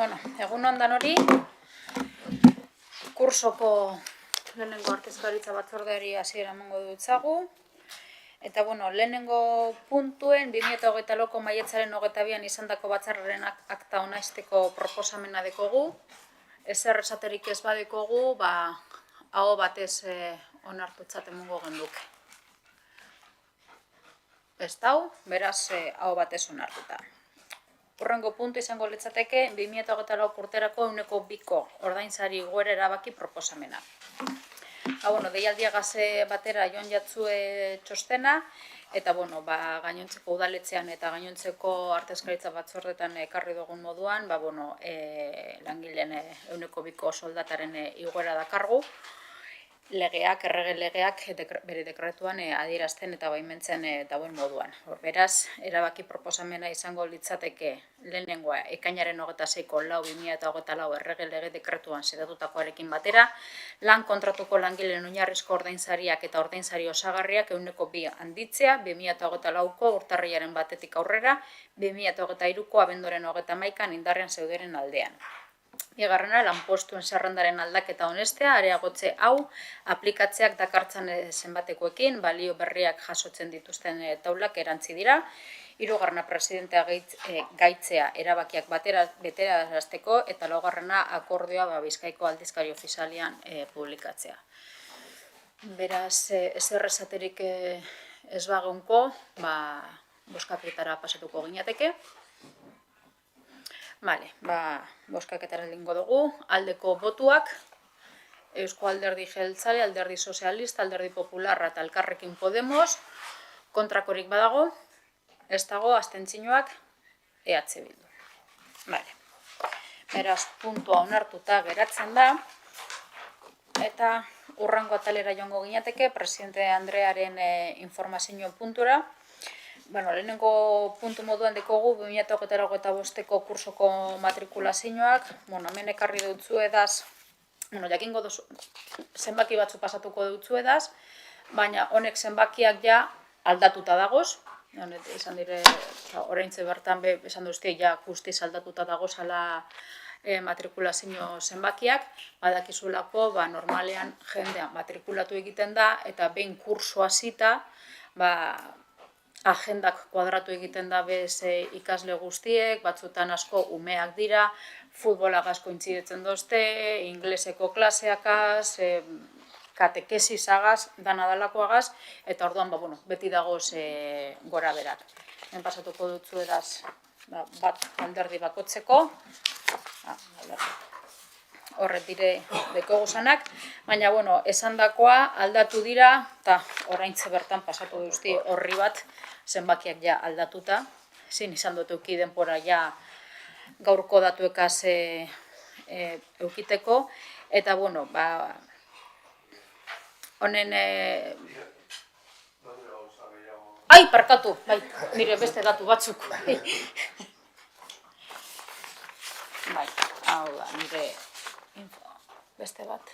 Bueno, egun ondan hori, kursoko lehenengo artezkaritza batzordeari hasiera emango dutzagu. Eta, bueno, lehenengo puntuen 2024ko maiatzaren 22an izandako batzarraren akta onaizteko proposamena dekogu. Ezer esaterik ez badekogu, aho batez onartutzat emango genduke. Ez dau, beraz, aho batez onartuta. Hurrengo puntu izango litzateke 2024 urterako 2ko ordainsari igoera erabaki proposamena. Deialdiagaz batera joan jatzue txostena, eta gainontzeko udaletzean eta gainontzeko artezkaritza batzordetan ekarri dugun moduan, langileen 2ko soldataren igoera dakargu, legeak, errege legeak bere dekretuan adierazten eta baimentzen dauen moduan. Beraz, erabaki proposamena izango litzateke lehenengoa ekainaren 26ko 4/2024 errege lege dekretuan xedatutakoarekin batera, lan kontratuko langileen oinarrizko ordainsariak eta ordainsari osagarriak 2 handitzea, 2024ko urtarrilaren 1 aurrera, 2023ko abenduaren 31an indarrean zeuderen aldean. Bigarrena, lanpostuen zerrendaren aldaketa onestea, areagotze hau aplikatzeak dakartzan zenbatekoekin, balio berriak jasotzen dituzten taulak erantzi dira. Hirugarrena, presidentea gaitzea erabakiak betearazteko, eta laugarrena, akordioa Bizkaiko aldizkari ofizialean publikatzea. Beraz, ezer esaterik ez bageunko, bozkaketara pasatuko ginateke. Bozkaketara egingo dugu, aldeko botuak, Eusko Alderdi Jeltzale, Alderdi Sozialista, Alderdi Popularra eta Elkarrekin Podemos, kontrakorik badago, ez dago, abstentzioak, EH Bildu. Beraz, puntua onartuta geratzen da, eta hurrengo atalera joango ginateke, presidente Andrearen informazio puntura. Lehenengo puntu moduan dekogu 2025ko kursoko matrikulazioak, hemen ekarri dutzu edaz, jakingo duzu, zenbaki batzu pasatuko dutzu edaz, baina honek zenbakiak ja aldatuta dagoz, izan dire, oraintze bertan esan duzte, ja guztiz aldatuta dagozala matrikulazio zenbakiak, badakizulako, normalean jendea matrikulatu egiten da, eta behin kurso hasita, agendak kuadratu egiten da bez ikasle guztiek, batzutan asko umeak dira, futbolagaz kointzidetzen dozte, ingleseko klaseakaz, katekesisagaz, danadalakoagaz, eta orduan, beti dagoz gora berak. Hemen pasatuko dutzu edaz bat alderdi bakotzeko, horret dire deko guzanak, baina, esandakoa aldatu dira, eta oraintze bertan pasatu duzti horri bat, zenbakiak ja aldatuta, zin izan dut euki denpora ja gaurko datuekaz eukiteko, eta honen... Ai, parkatu, nire beste datu batzuk. Hau da, nire beste bat.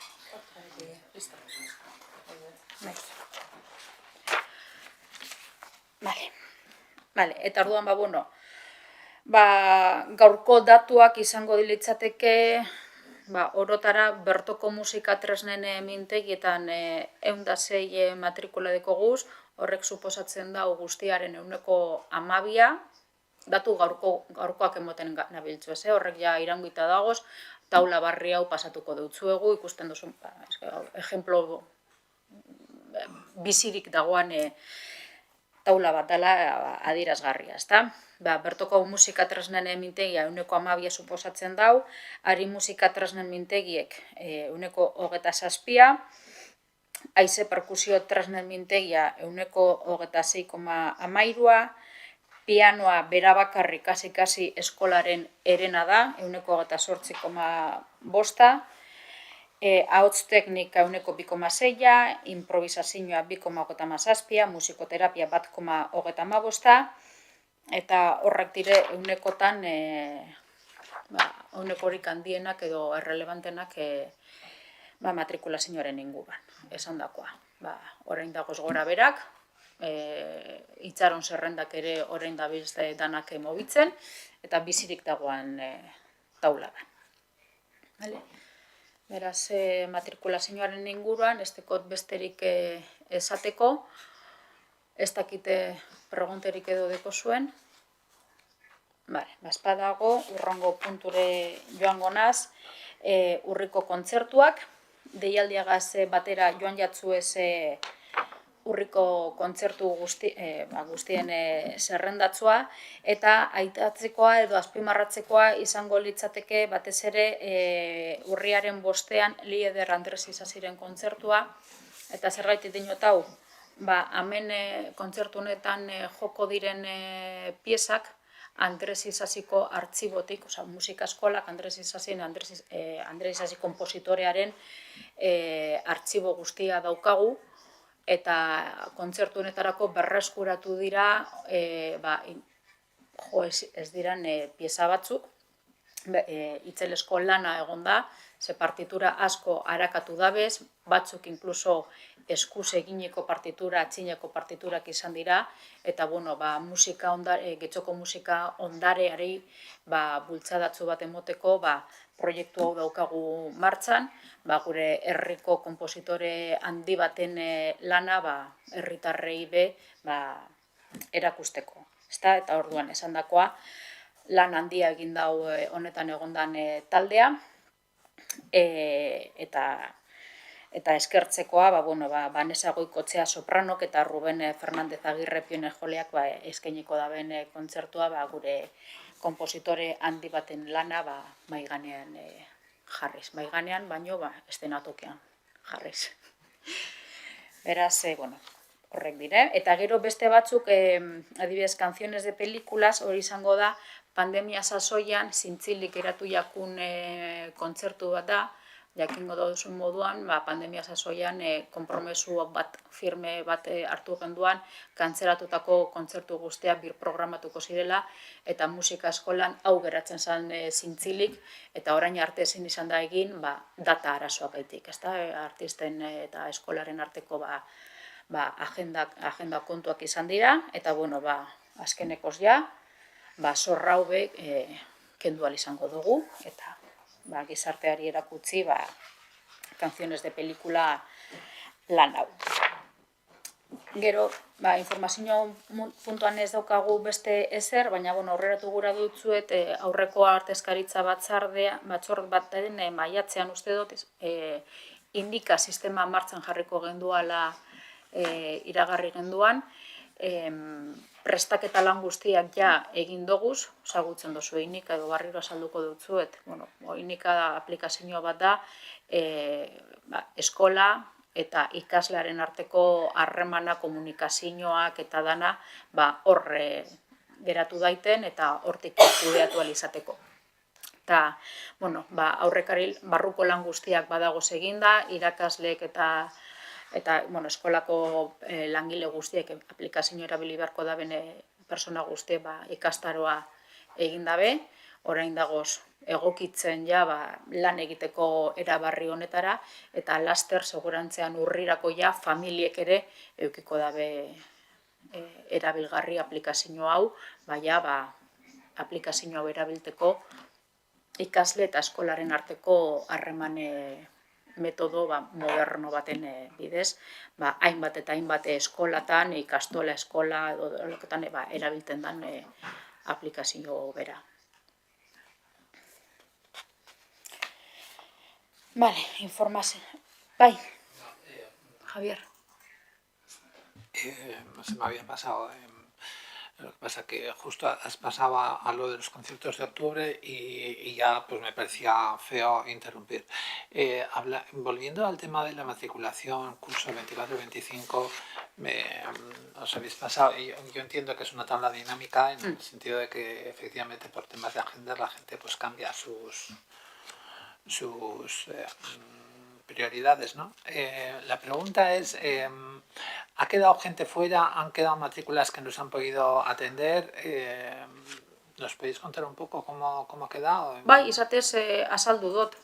Eta orduan, gaurko datuak izango dilitzateke, orotara bertoko musika tresnen mintegietan 106 matrikula dekoguz, horrek suposatzen da guztiaren 12%, datu gaurkoak emoten nabiltzu, horrek ja iranguita dagoz, taula barri hau pasatuko dutzuegu, ikusten duzu, ejemplo bizirik dagoan taula bat dela adierazgarria, ezta? Bertoko musika tresnen mintegia 12% suposatzen dau, ari musika tresnen mintegiek 27%, haize perkusio tresnen mintegia 26,13%, pianoa berabakarrik kasi eskolaren erena da, 28,5%, ahots teknika 2,6%, improvisazioa 2,37%, musikoterapia 1,35%, eta horrek dire 100-tan, 100-korik handienak edo errelevantenak matrikulazioaren inguruan, esan dakoa. Orain dagoz gora berak, itxaron zerrendak ere orain dabiltze danak mobitzen, eta bizirik dagoan tauladan. Vale? Beraz, matrikulazioaren inguruan, ez dekot besterik esateko, ez dakite pregunterik edo deko zuen. Vale, bazpadago, urrango punture joango naz, urriko kontzertuak, deialdiagaz batera joan jatzu ez urriko kontzertu guztien zerrendatzua, eta aitatzekoa edo azpimarratzekoa izango litzateke batez ere urriaren 5ean Lieder Andres Isaziren kontzertua, eta zerbait dinot hau, hemen kontzertu honetan joko diren piezak, Andres Isaziko artxibotik, musika eskolak Andres Isasi kompositorearen artxibo guztia daukagu, eta kontzertu honetarako berreskuratu dira, ez diran pieza batzuk, itzelesko lana egon da, ze partitura asko harakatu dabez, batzuk inkluso eskuz egineko partitura, atxineko partiturak izan dira, eta getxoko musika ondareari bultzadatzu bat emoteko proiektu hau daukagu martxan, gure herriko konpositore handi baten lana herritarrei erakusteko. Eta orduan esandakoa, lan handia egin dau honetan egondan taldea, eta eskertzekoa, Vanessa Goikoetxea sopranok eta Ruben Fernandez Agirre pionejoleak eskainiko daben kontzertua gure konpositore handi baten lana maiganean jarriz. Maiganean, baino estenatokean jarriz. Beraz, horrek dire. Eta gero beste batzuk, adibidez, canciones de películas, hori izango da, pandemia sasoian, zintzilik eratu jakun kontzertu bat da, jakingo duzun moduan, pandemia sasoian konpromesu bat, firme bat hartu genduan, kantzeratutako kontzertu guztiak birprogramatuko zirela, eta musika eskolan hau geratzen zen zintzilik, eta orain arte ezin izan da egin, data arazoak gaitik, artisten eta eskolaren arteko agenda kontuak izan dira, eta azkenekoz ja, zorra haube kendual izango dugu, eta gizarteari erakutsi canciones de pelikula lan hau. Gero, informazio puntuan ez daukagu beste ezer, baina aurreratu gura dutzuet aurreko artezkaritza batzorde baten maiatzean uste dut indika sistema martxan jarriko genduala iragarri genduan, prestaketa lan guztiak ja egin doguz, zagutzen dozu Einika edo barriro azalduko dutzuet. Einika aplikazio bat da, eskola eta ikaslearen arteko harremana, komunikazioak eta dana horre geratu daiten eta hortik kudeatu alizateko. Eta, aurrekari barruko lan guztiak badagoz eginda, irakasleek eta eskolako langile guztiek aplikazio erabili beharko da bene persona guzti ikastaroa egin dabe, orain dagoz egokitzen ja lan egiteko erabarri honetara, eta laster segurantzean urrirako ja familiek ere eukiko dabe erabilgarri aplikazio hau, aplikazio hau erabilteko ikasle eta eskolaren arteko harreman metodo moderno baten bidez, hainbat eta hainbat eskolatan, ikastola eskola, erabiltzen den aplikazio bera. Vale, informazio. Bai, Javier. Se me había pasado. Lo que pasa que justo has pasado a lo de los conciertos de octubre y ya pues me parecía feo interrumpir. Volviendo al tema de la matriculación, curso 24-25, os habéis pasado, y yo entiendo que es una tabla dinámica en el sentido de que efectivamente por temas de agenda la gente pues cambia sus prioridades, ¿no? La pregunta es, ¿ha quedado gente fuera? ¿Han quedado matrículas que no se han podido atender? ¿Nos podéis contar un poco cómo ha quedado? Bai, izatez azaldu dut.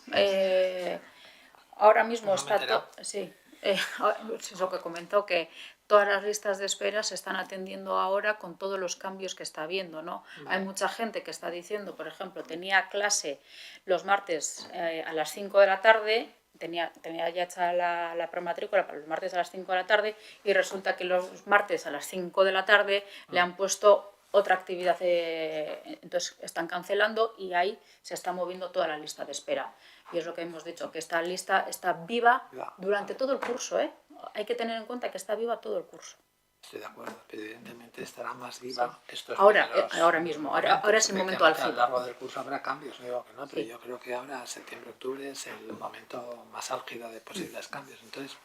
Ahora mismo No está todo... Sí, es lo que comentó, que todas las listas de espera se están atendiendo ahora con todos los cambios que está habiendo, ¿no? Vale. Hay mucha gente que está diciendo, por ejemplo, tenía clase los martes a las 5 de la tarde, tenía ya hecha la prematrícula para los martes a las 5 de la tarde y resulta que los martes a las 5 de la tarde le han puesto otra actividad, entonces están cancelando y ahí se está moviendo toda la lista de espera. Y es lo que hemos dicho, que esta lista está viva durante todo el curso, ¿eh? Hay que tener en cuenta que está viva todo el curso. Estoy de acuerdo, pero evidentemente estará más viva estos ahora números mismo, ahora es el momento álgido. A lo largo del curso habrá cambios, no digo que no, pero yo creo que ahora, septiembre, octubre, es el momento más álgido de posibles cambios. Entonces,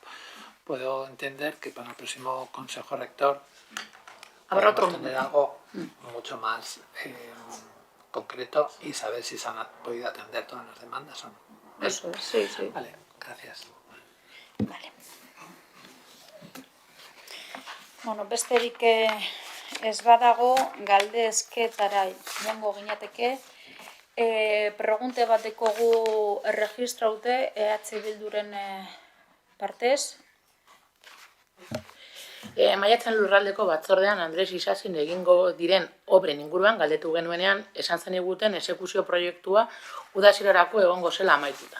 puedo entender que para el próximo Consejo Rector habrá otro tener algo mucho más concreto y saber si se han podido atender todas las demandas o no. Eso es, sí, sí. Vale, gracias. Vale. Bueno, besterik ez badago, galdezketara joango ginateke. Pregunte bat dekogu erregistraute EH Bilduren partez. Maiatzen lurraldeko batzordean Andres Isasin egingo diren obren inguruan galdetu genuenean esan zen eguten exekuzio proiektua udazirarako egongo zela amaituta.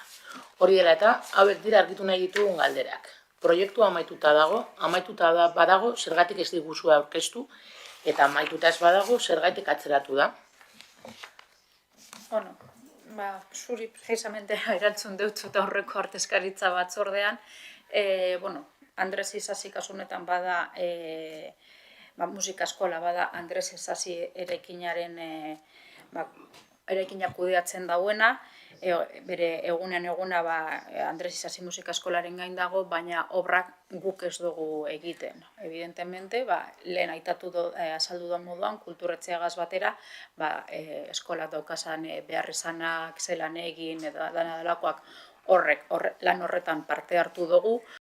Hori dela eta hauek dira argitu nahi ditugun galderak. Proiektua amaituta badago zergatik ez diguzu aurkeztu eta amaituta ez badago zergatik atzeratu da. Bueno, zuri precisamente erantzun deutzut aurreko artezkaritza batzordean. Bueno, Andres Isasi kasunetan bada, musika eskola bada Andres Isasi eraikinaren eraikina kudeatzen dauena, bere egunean eguna Andres Isasi musika eskolaren gain dago, baina obrak guk ez dugu egiten. Evidentemente, lehen azaldu da moduan, kulturetxeagaz batera, eskolak daukazan beharrizanak, zelan egin, eta dana delakoak lan horretan parte hartu dugu,